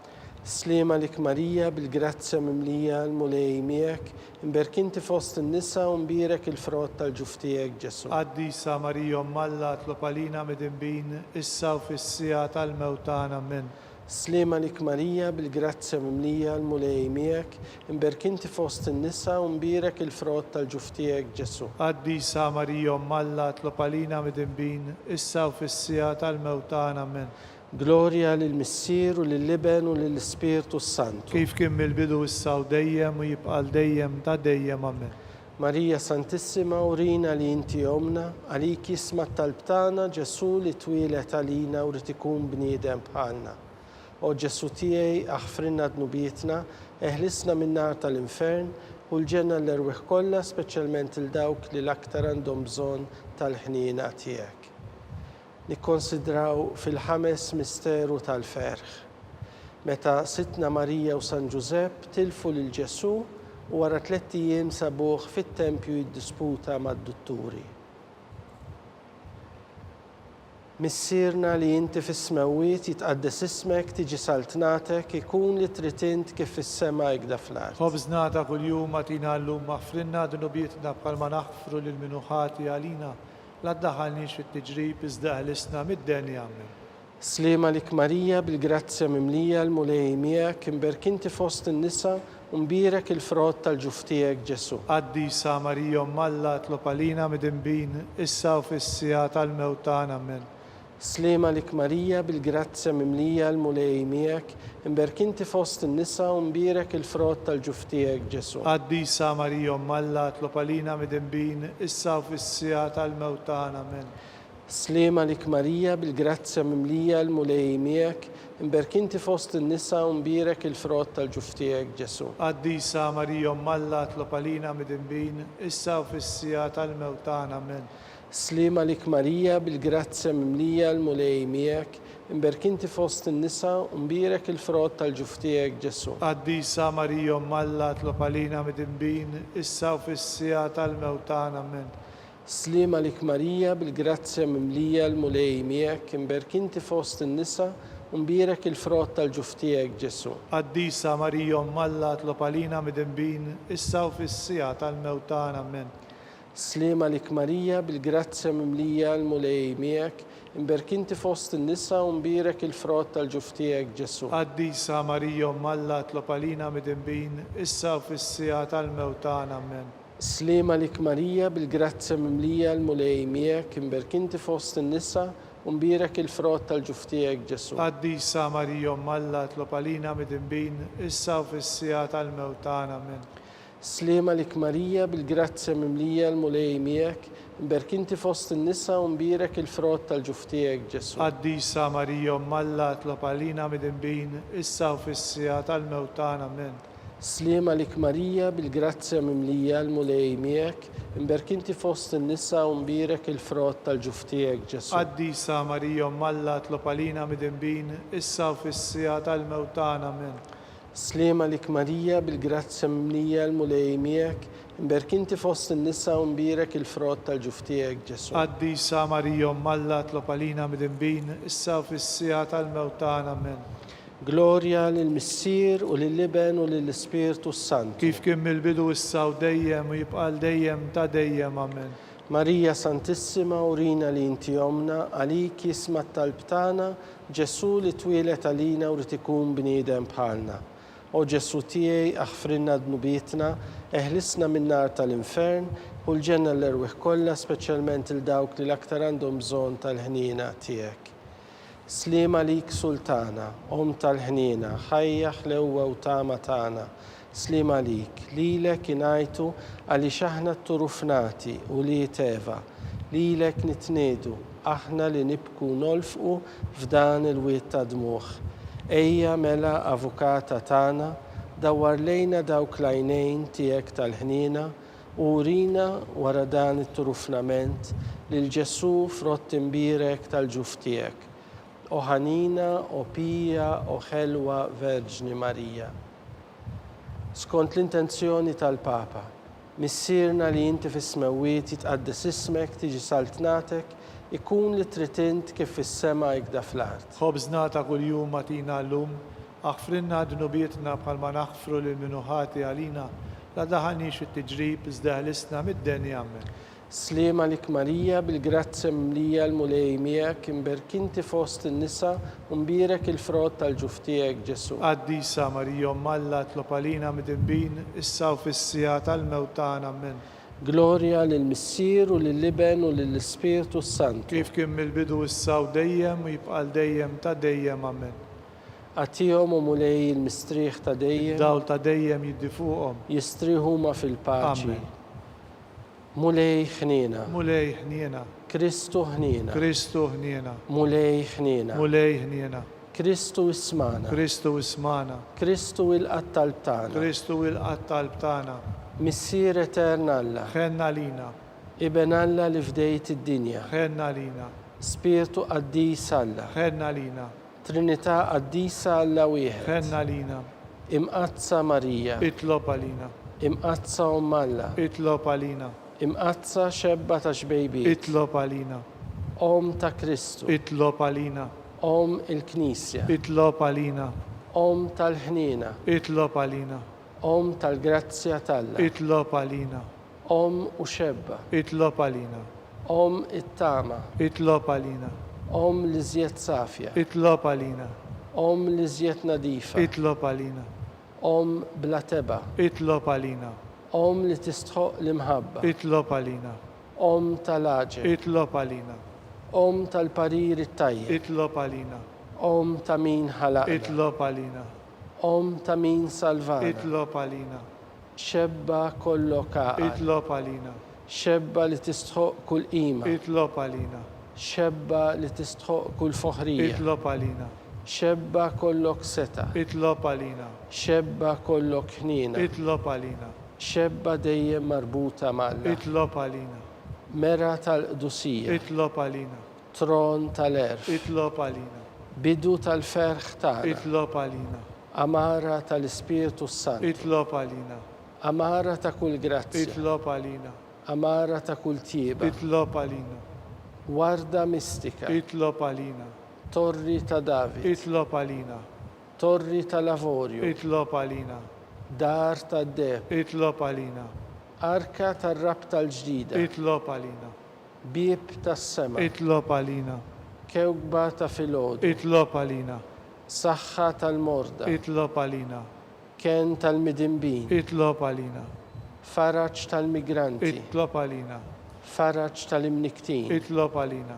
Slima lik Marija bil-grazzja mimlija l-mulej miegħek, imberk inti fost in-nisa u mbierek il-frott tal-ġuf tiegħek Ġesu. Qaddisa Marija Umm Alla tlob għalina midinbin issa u fis-sija tal-mewt tagħna. Amen. Slima lik Marija bil-grazzja mimlija l-mulej miegħek, imberk inti fost in-nisa u mbierek il-frott tal-ġuf tiegħek Ġesu. Qaddisa Marija Umm Alla tlob għalina midinbin issa u fis-sija tal-mewt tagħna. Amen. Glorja lill-Missier u lill-Iben u lill-Ispirtu Santu. Kif kien mill-bidu issa u dejjem u jibqa' dejjem ta' dejjem. Amen. Marija Santissima urina li inti omna, għalik jisma' t-talb tagħna Ġesu li twilet għalina u rid ikun bniedem bħalna. O Ġesu tiegħi aħfrinna dnubietna, eħlisna min-nar tal-infern u l-ġenna l-erwieħ kollha, speċjalment il dawk li l-aktar għandhom bżonn tal-ħniena tiegħek. Nikkonsidraw fil-ħames misteru tal-ferħ. Meta Sitna Marija u San Ġusepp tilfu lil Ġesu u wara 3 ijiem sabuh fit-tempju jiddisputa mad-dutturi. Missierna li inti fis-smewwiet jitqaddes ismek, tiġi saltnatek, ikun li trid int kif fis-sema jgħda fl-art. Ħobżnata kuljum agħtina llum aħfrinna dnubietna bħalma naħfru lil min hu ħati għalina. La ddaħħalniex fit-tiġrib iżda ħlisna mid-denja. Amen. Slima lik Marija bil-grazzja mimlija l-mulej miegħek, imberk inti fost in-nisa u mbierek il-frott tal-ġuf tiegħek Ġesu. Qaddisa Marija Umm Alla tlob għalina midinbin issa u fis-sija tal-mewt tagħna. Amen. Slima lik Marija bil-grazzja mimlija l-mulej miegħek, imberk inti fost in-nisa u mbierek il-frott tal-ġuf tiegħek Ġesu. Qaddisa Marija Umm Alla tlob għalina midinbin issa u fis-sija tal-mewt tagħna. Amen. Slima lik Marija bil-grazzja mimlija l-mulej miegħek, imberk inti fost in-nisa u mbierek il-frott tal-ġuf tiegħek Ġesu. Qaddisa Marija Umm Alla tlob għalina midinbin issa u fis-sija tal-mewt tagħna. Amen. Slima lik Marija bil-grazzja mimlija l-mulej miegħek, imberk inti fost in-nisa u mbierek il-frott tal-ġuf tiegħek Ġesu. Qaddisa Marija Umm Alla tlob għalina midinbin issa u fis-sija tal-mewt tagħna. Amen. Slima lik Marija bil-grazzja mimlija l-mulej miegħek, imberk inti fost in-nisa u mbierek il-frott tal-ġuf tiegħek Ġesu. Qaddisa Marija Umm Alla tlob għalina midinbin issa u fis-sija tal-mewt tagħna. Amen. Slima lik Marija bil-grazzja mimlija l-mulej miegħek, imberk inti fost in-nisa u mbierek il-frott tal-ġuf tiegħek Ġesu. Qaddisa Marija Umm Alla tlob għalina midinbin issa u fis-sija tal-mewt tagħna. Amen. Slima lik Marija bil-grazzja mimlija l-mulej miegħek, imberk inti fost in-nisa u mbierek il-frott tal-ġuf tiegħek Ġesu. Qaddisa Marija Umm Alla tlob għalina midinbin issa u fis-sija tal-mewt tagħna. Amen. Slema lik Marija bil-grazzja mimlija l-mulej miegħek, imberkinti fost in-nisa u mbirek il-frott tal-ġuftijek Ġesu. Qaddisa Marija Malla tlob għalina mid-imbin, issa u fis-sija tal-mewtana amen. Slema lik Marija bil-grazzja mimlija l-mulej miegħek, imberkinti fost in-nisa u mbirek il-frott tal-ġuftijek Ġesu. Qaddisa Marija Malla tlob għalina mid-imbin, issa u fis-sija tal-mewtana amen. Slema lik Marija bil-grazzja mimlija l-mulej miegħek, imberkinti fost in-nisa u mbirek il-frott tal-ġuftijek Ġesu. Qaddisa Marija Malla tlob għalina mid-imbin, issa u fis-sija tal-mewtana amen. Gloria lill-Missier u lill-Liben u lill-Ispirtu Santu. Kif kien mill-bidu issa u dejjem u jibqal dejjem ta' dejjem amen. Marija Santissima, urina li inti omna, għalik jisma tal-btana, Ġesu li twilet għalina u ritikun bniedem bħalna. O Ġesu tiegħi aħfrinna dnubietna, eħlisna min-nar tal-infern u l-ġenna l-erwieħ kollha, speċjalment il-dawk li l-aktar għandhom bżonn tal-ħnina tiegħek. Slima lik Sultana, tal-ħnina, ħajjaħ l-ewwa u tama tagħna. Slima lilek ingħajtu għaliex aħna t-turufnati u li teva, lilek nitniedu, aħna li nibku nolfqu f'dan il-wiet ta' dmuħ. Ejja mela avukata tagħna, dawwar lejna dawk l-għajnejn tiegħek tal-ħnina u urina wara dan it-turufnament lil Ġesu frott imbirek tal-ġuf tiegħek. O ħanina, o pija, o ħelwa Verġni Marija. Skont l-intenzjoni tal-Papa, missierna li inti fis-smewwiet jitqaddes ismek, tiġi saltnatek, ikun li tritint kif fis-sema jgda fl-art. Ħobżna ta' kuljum matina llum, aħfrinna dnubietna bħalma naħfru lil minuħati għalina, la daħanix fit-tiġrib iżdaħlisna mid-denja amen. Slema lik Marija bil-grazzja mimlija l-mulej miegħek, imberkinti fost in-nisa u mbirek il-frott tal-ġuftijek Ġesu. Qaddisa Marija Malla tlob għalina mid-imbin, issa u fis-sija tal-mewtana amen. Gloria lill-Missier u lill-Liben u lill-Ispirtu Santu. Kif kien mill-bidu issa u dejjem u jibqal dejjem ta' dejjem amen. Għatihom u mulej il-mistrieħ ta' dejjem, Dawl ta' dejjem jiddi fuqhom. jistrieħu ma fil-paċi. Amen. Mulej ħnina, Mulej ħniena, Kristu ħnina, Kristu ħniena, mulej ħnina, mulej ħniena, Kristu ismana, Kristu ismana, Kristu il-qattal tagħna, Kristu il-qatt tal-btana, Missier etern Alla, ħenna lina, Iben Alla li fdejt id-dinja, ħenna lina, Spiritu qaddis Alla, ħenna lina, Trinità qaddisa Alla wieħed, ħenna lina, imqazza Marija, itlob għalina, imqazza Alla, itlob għalina, imqazza xebba ta' xbejbiet, itlob għalina, ta' Kristu, itlob għalina, il-Knisja, itlob għalina, tal-ħnina, itlob għalina, tal-grazzja talla, itlob għalina, u xebba, itlob għalina, it-tama, itlob għalina, li żjed safja, itlob għalina, li żjed nadifa, itlob għalina, bla teba, itlob għalina, li tistħoq l-imħabba, itlob għalina, tal-aġel, itlob għalina, tal-parir it-tajjeb, itlob għalina, ta' min ħalaqna, itlob għalina, ta' min salvana, itlob għalina, xebba kollok għaqal, itlob għalina, xebba li tistħoq kull qima, itlob għalina, xebba li tistħoq kull foħrija, itlob għalina, xebba kollok seta, itlob għalina, xebba kollok ħnina, itlob għalina, xebba dejjem marbuta malla, itlob għalina, mera tal-qdusija, itlob għalina, tron tal-erf, itlob għalina, bidu tal-ferħ tagħna, itlob għalina, amara tal-Ispirtu Santu, itlob għalina, amara ta' kull grazzja, itlob għalina, amara ta' kull tieba, itlob għalina, warda mistika, itlob għalina, torri ta' David, itlob għalina, torri ta' Lavorju, itlob għalina, dar ta' Deb, itlob għalina, arka tar-rab tal-ġdida, itlob għalina, bieb tas-sema, itlob għalina, kewkba ta' filgħodu, itlob għalina, saħħa tal-morda, itlob għalina, ken tal-midimbin, itlob għalina, faraġġ tal-migranti, itlob għalina, faraġġ tal-imniktin, itlob għalina,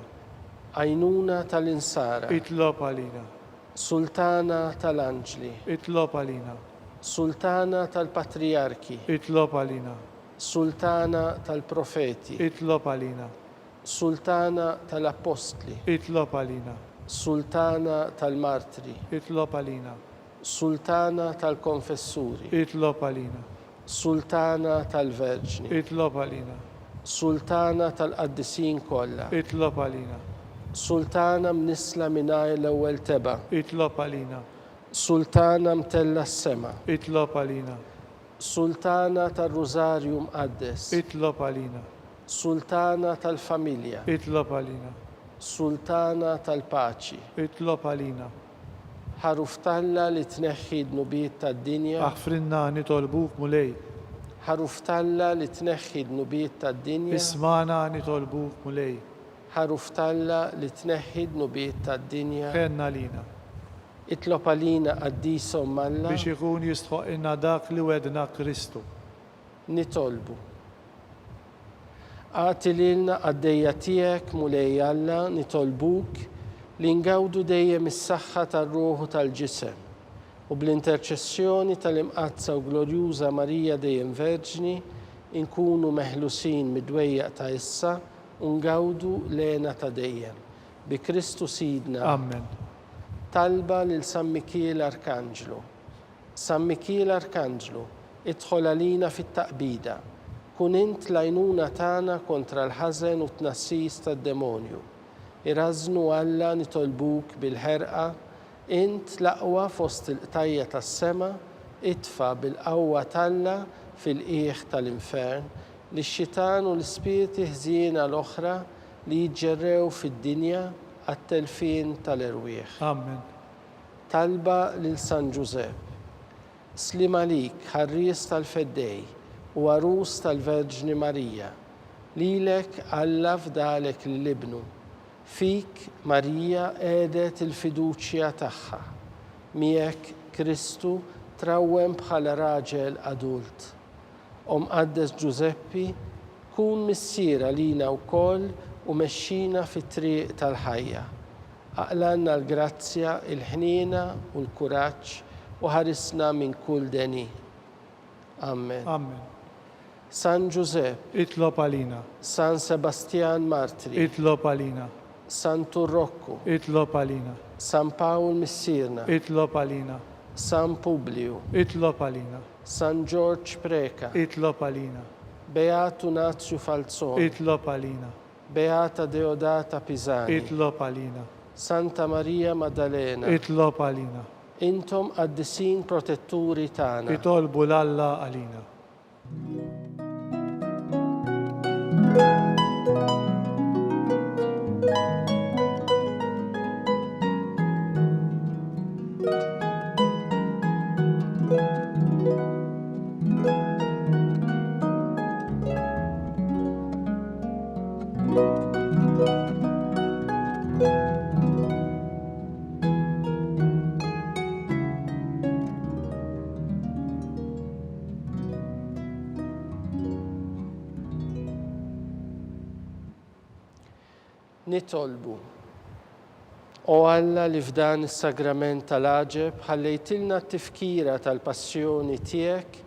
għajnuna tal-insara, itlob għalina, sultana tal-anġli, itlob għalina, Sultana tal-Patriarki, itlob għalina, Sultana tal-Profeti, itlob għalina, Sultana tal-Apostli, itlob għalina, Sultana tal-Martri, itlob għalina, Sultana tal-Konfessuri, itlob għalina, Sultana tal-Verġni, itlob għalina, Sultana tal-Qaddisin kollha, itlob għalina, Sultana mnisla mingħajr l-ewwel teba, itlob għalina, Sultana mtella s-sema, itlob għalina, Sultana tal-Rużarju mqaddes, itlob għalina, Sultana tal-Familja, itlob għalina, Sultana tal-Paċi, itlob għalina, ħaruftalla li tneħħi d-nubiet tad-dinja, aħfrinna nitolbuk mulej, ħaruftalla li tneħħi d-nubiet tad-dinja, ismana nitolbuk mulej, ħaruftalla li tneħħi d-nubiet tad-dinja, ħenna lina, itlob għalina qaddisom Alla, biex ikun jistħoq inna dak li wedna Kristu. nitolbu. Għati lilna għaddejja tiegħek mulej Alla nitolbuk li ngawdu dejjem is-saħħa tar-ruħu tal-ġisem u bl-interċessjoni tal-imqazza u glorjuża Marija dejjem Verġni inkunu meħlusin mid-dwejjaq ta' issa u ngawdu lena ta' dejjem. Bi Kristu Sidna. Amen. Talba lil San Mikiel Arkanġlu. San Mikiel Arkanġlu, idħol għalina fit-taqbida. Kun int l-għajnuna tagħna kontra l-ħażen u t-tnassis tad-demonju. Irażnu Alla nitolbuk bil-ħerqa, int l-aqwa fost il-qtajja tas-sema, itfa bil-qawwa talla fil-qiegħ tal-infern li x-xitan u l-ispiriti ħżiena l-oħra li jiġġerrew fid-dinja għat-telfin tal-irwieħ. Amen. Talba lil San Giuseppe. Slim għalik, ħarries tal-feddej u għarus tal-Verġni Marija, lilek Alla fdalek l-libnu. Fik Marija għedet il-fiduċja tagħha. Miegħek Kristu trawwem bħala raġel adult. Qaddes Giuseppi, kun missiera lina wkoll u mexxina fit-triq tal-ħajja. Aqlanna l-grazzja, il-ħniena u l-kuraġġ u ħarisna minn kull deni. Amen. Amen. San Giuseppe, Itlob għalina, San Sebastian Martri, itlob għalina, San Turrocco, itlob għalina, San Paul Missirna, itlob għalina, San Publiu, itlob għalina, San George Preka, itlob għalina, Beatu Nazio Falzoni, itlob għalina, Beata Deodata Pisani, itlob għalina, Santa Maria Maddalena, itlob għalina, intom qaddisin protetturi tagħna. itolbu l-Alla għalina. Nitolbu. O Alla li f'dan is-sagrament tal-aġeb ħallejtilna t-tifkira tal-passjoni tiegħek,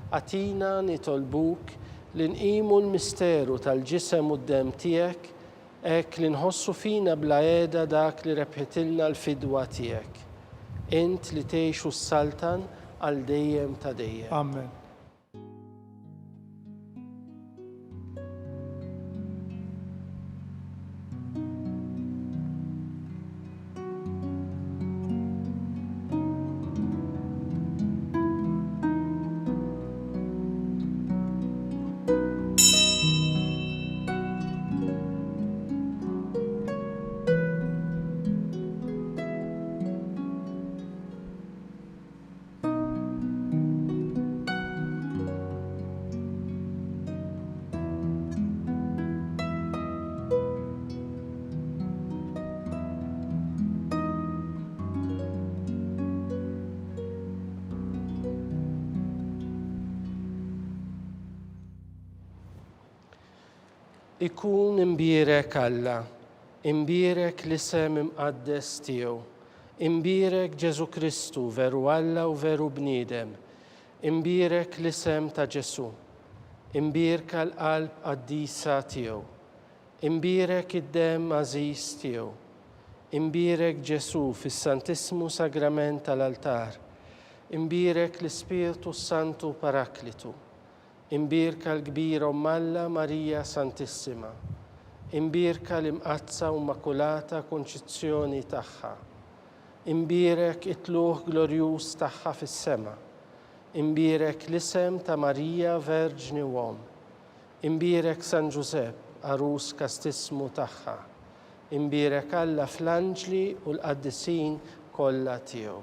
għatina nitolbuk li nqimu l-misteru tal-ġisem u d-dem tiegħek hekk li nħossu fina bla għeda dak li rebħitilna l-fidwa tiegħek. Int li tgħixu s-saltan għal dejjem ta' dejjem. Amen. Ikun imbierek Alla, imbierek l-isem imqaddes tiegħu, imbierek Ġesu Kristu veru Alla u veru bniedem, imbirek l-isem ta' Ġesu, imbirka l-qalb qaddisa tiegħu, imbirek id-dem għażiż tiegħu, imbirek Ġesu fis-Santissimu Sagrament tal-altar, imbirek l-Ispiritu Santu Paraklitu, imbirka l-kbira Ommalla Marija Santissima, imbirka l-imqazza u Immakulata Konċizzjoni tagħha, imbirek it-tluħ glorjuż tagħha fis-sema, imbirek l-isem ta' Marija Verġni Uom, imbirek San Ġusepp arus kastismu tagħha, imbirek Alla fl-anġli u l-qaddisin kollha tiegħu.